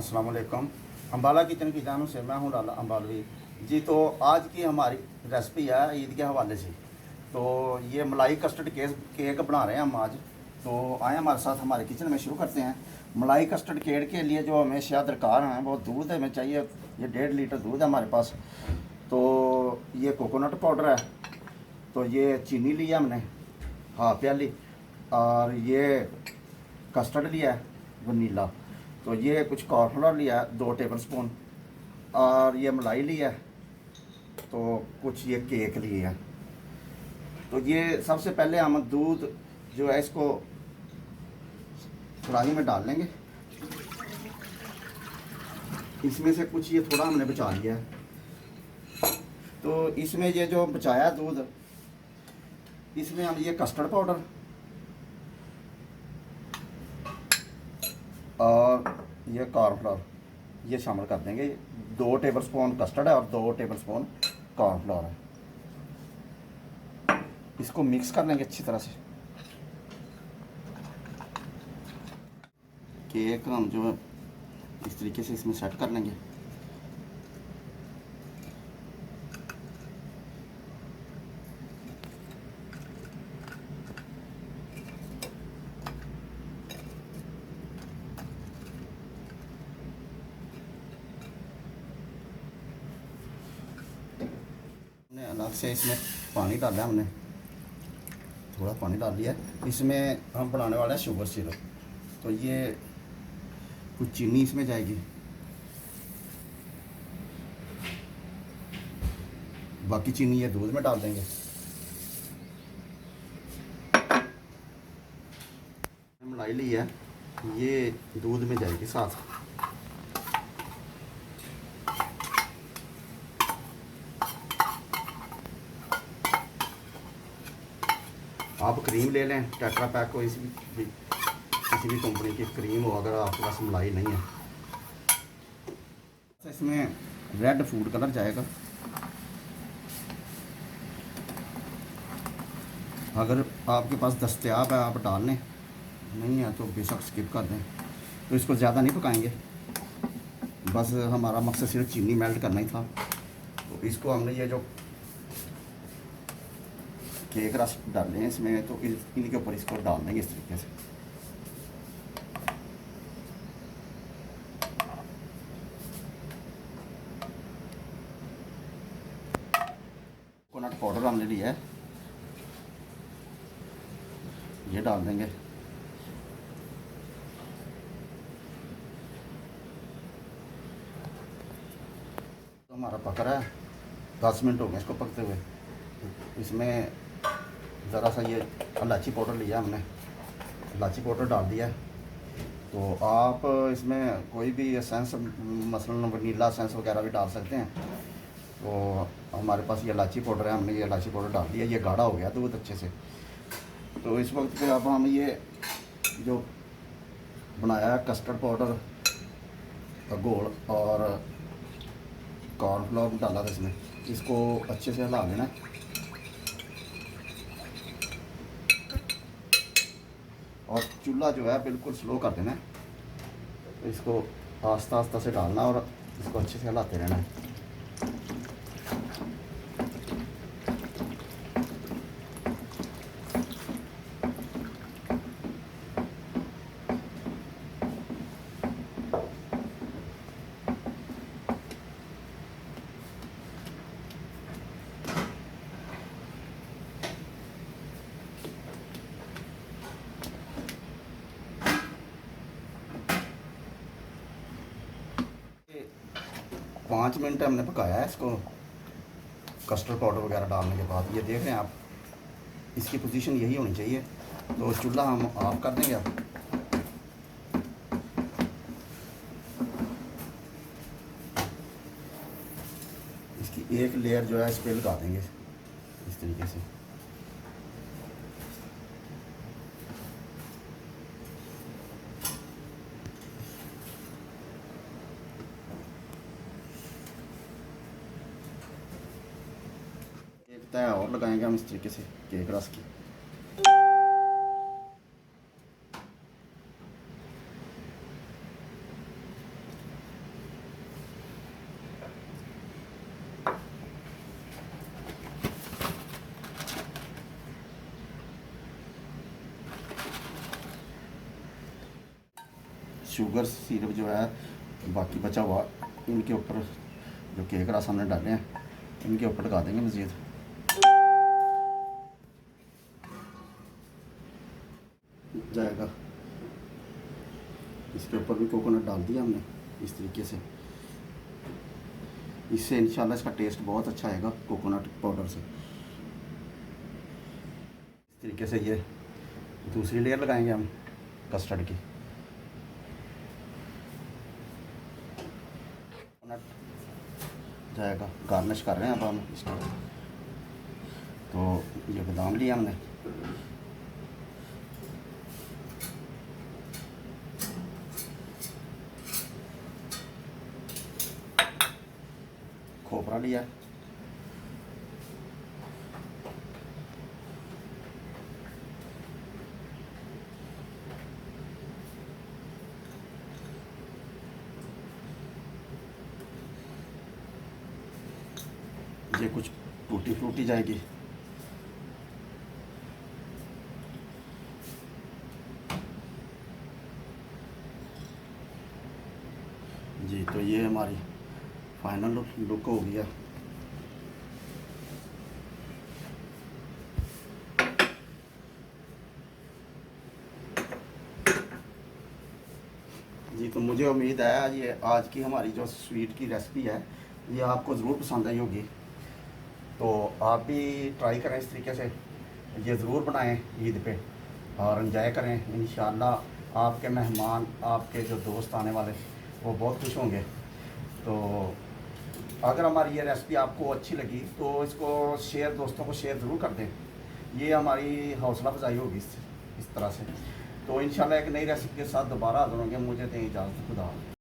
अस्सलाम वालेकुम। अम्बाला किचन की जानब से मैं हूँ लाला ambalvi जी। तो आज की हमारी रेसिपी है ईद के हवाले से। तो ये मलाई कस्टर्ड केक बना रहे हैं हम आज। तो आए हमारे साथ हमारे किचन में शुरू करते हैं। मलाई कस्टर्ड केक के लिए जो हमें शायद दरकार है वो दूध हमें चाहिए। ये 1.5 लीटर दूध है हमारे पास। तो ये कोकोनट पाउडर है। तो ये चीनी लिया हमने हाफ प्याली, और ये कस्टर्ड लिया है वनीला। तो ये कुछ कॉर्नफ्लोर लिया है 2 टेबल स्पून, और ये मलाई लिया है। तो कुछ ये केक लिए हैं। तो ये सबसे पहले हम दूध जो है इसको कढ़ाई में डाल लेंगे। इसमें से कुछ ये थोड़ा हमने बचा लिया है। तो इसमें ये जो बचाया दूध, इसमें हम ये कस्टर्ड पाउडर और ये कॉर्नफ्लोर ये शामिल कर देंगे। 2 टेबल स्पून कस्टर्ड है और 2 टेबल स्पून कॉर्नफ्लोर है। इसको मिक्स कर लेंगे अच्छी तरह से। केक हम जो है इस तरीके से इसमें सेट कर लेंगे। अलग से इसमें पानी डाला हमने, थोड़ा पानी डाल लिया। इसमें हम बनाने वाले हैं शुगर सिरप। तो ये कुछ चीनी इसमें जाएगी, बाकी चीनी ये दूध में डाल देंगे। मलाई ली है, ये दूध में जाएगी साथ। आप क्रीम ले लें, टेट्रा पैक को, किसी भी कंपनी की क्रीम हो अगर आपके पास मलाई नहीं है। इसमें रेड फूड कलर जाएगा। अगर आपके पास दस्तयाब है आप डाल लें, नहीं है तो बेशक स्किप कर दें। तो इसको ज़्यादा नहीं पकाएंगे, बस हमारा मकसद सिर्फ चीनी मेल्ट करना ही था। तो इसको हमने ये जो केक रस डाले हैं इसमें, तो इनके ऊपर इसको डाल देंगे इस तरीके से। कोकोनट पाउडर हमने लिया है, ये डाल देंगे। तो हमारा पक रहा है, 10 मिनट हो गए इसको पकते हुए। इसमें ज़रा सा ये इलायची पाउडर लिया हमने, इलायची पाउडर डाल दिया। तो आप इसमें कोई भी एसेंस, मसलन वनीला एसेंस वगैरह भी डाल सकते हैं। तो हमारे पास ये इलायची पाउडर है, हमने ये इलायची पाउडर डाल दिया। ये गाढ़ा हो गया दूध अच्छे से। तो इस वक्त पे अब हम ये जो बनाया कस्टर्ड पाउडर घोल और कॉर्नफ्लोर डाला था इसमें, इसको अच्छे से हिला लेना। और चूल्हा जो है बिल्कुल स्लो कर देना है। तो इसको आस्ता आस्ता से डालना और इसको अच्छे से हिलाते रहना है। पाँच मिनट हमने पकाया है इसको कस्टर्ड पाउडर वगैरह डालने के बाद। ये देख रहे हैं आप, इसकी पोजीशन यही होनी चाहिए। तो चूल्हा हम ऑफ कर देंगे अब। इसकी एक लेयर जो है इस पर लगा देंगे इस तरीके से। तय और लगाएंगे हम इस तरीके से केक रस की। शुगर सिरप जो है बाकी बचा हुआ इनके ऊपर जो केक रस हमने डाले हैं इनके ऊपर लगा देंगे मज़ीद। जाएगा इसके ऊपर भी कोकोनट डाल दिया हमने इस तरीके से। इससे इंशाल्लाह इसका टेस्ट बहुत अच्छा आएगा कोकोनट पाउडर से। इस तरीके से ये दूसरी लेयर लगाएंगे हम कस्टर्ड की। जाएगा गार्निश कर रहे हैं अब हम इसको। तो ये बादाम लिया हमने, खोपरा लिया, ये कुछ टूटी फ्रूटी जाएगी। जी तो ये हमारी फाइनल लुक हो गया। जी तो मुझे उम्मीद है ये आज की हमारी जो स्वीट की रेसिपी है ये आपको ज़रूर पसंद आई होगी। तो आप भी ट्राई करें इस तरीके से, ये ज़रूर बनाएं ईद पे और एंजॉय करें। इंशाल्लाह आपके मेहमान, आपके जो दोस्त आने वाले वो बहुत खुश होंगे। तो अगर हमारी ये रेसिपी आपको अच्छी लगी तो इसको शेयर, दोस्तों को शेयर ज़रूर कर दें। ये हमारी हौसला अफजाई होगी इस तरह से। तो इंशाल्लाह एक नई रेसिपी के साथ दोबारा हाज़िर होंगे। मुझे दें इजाज़त, खुदा।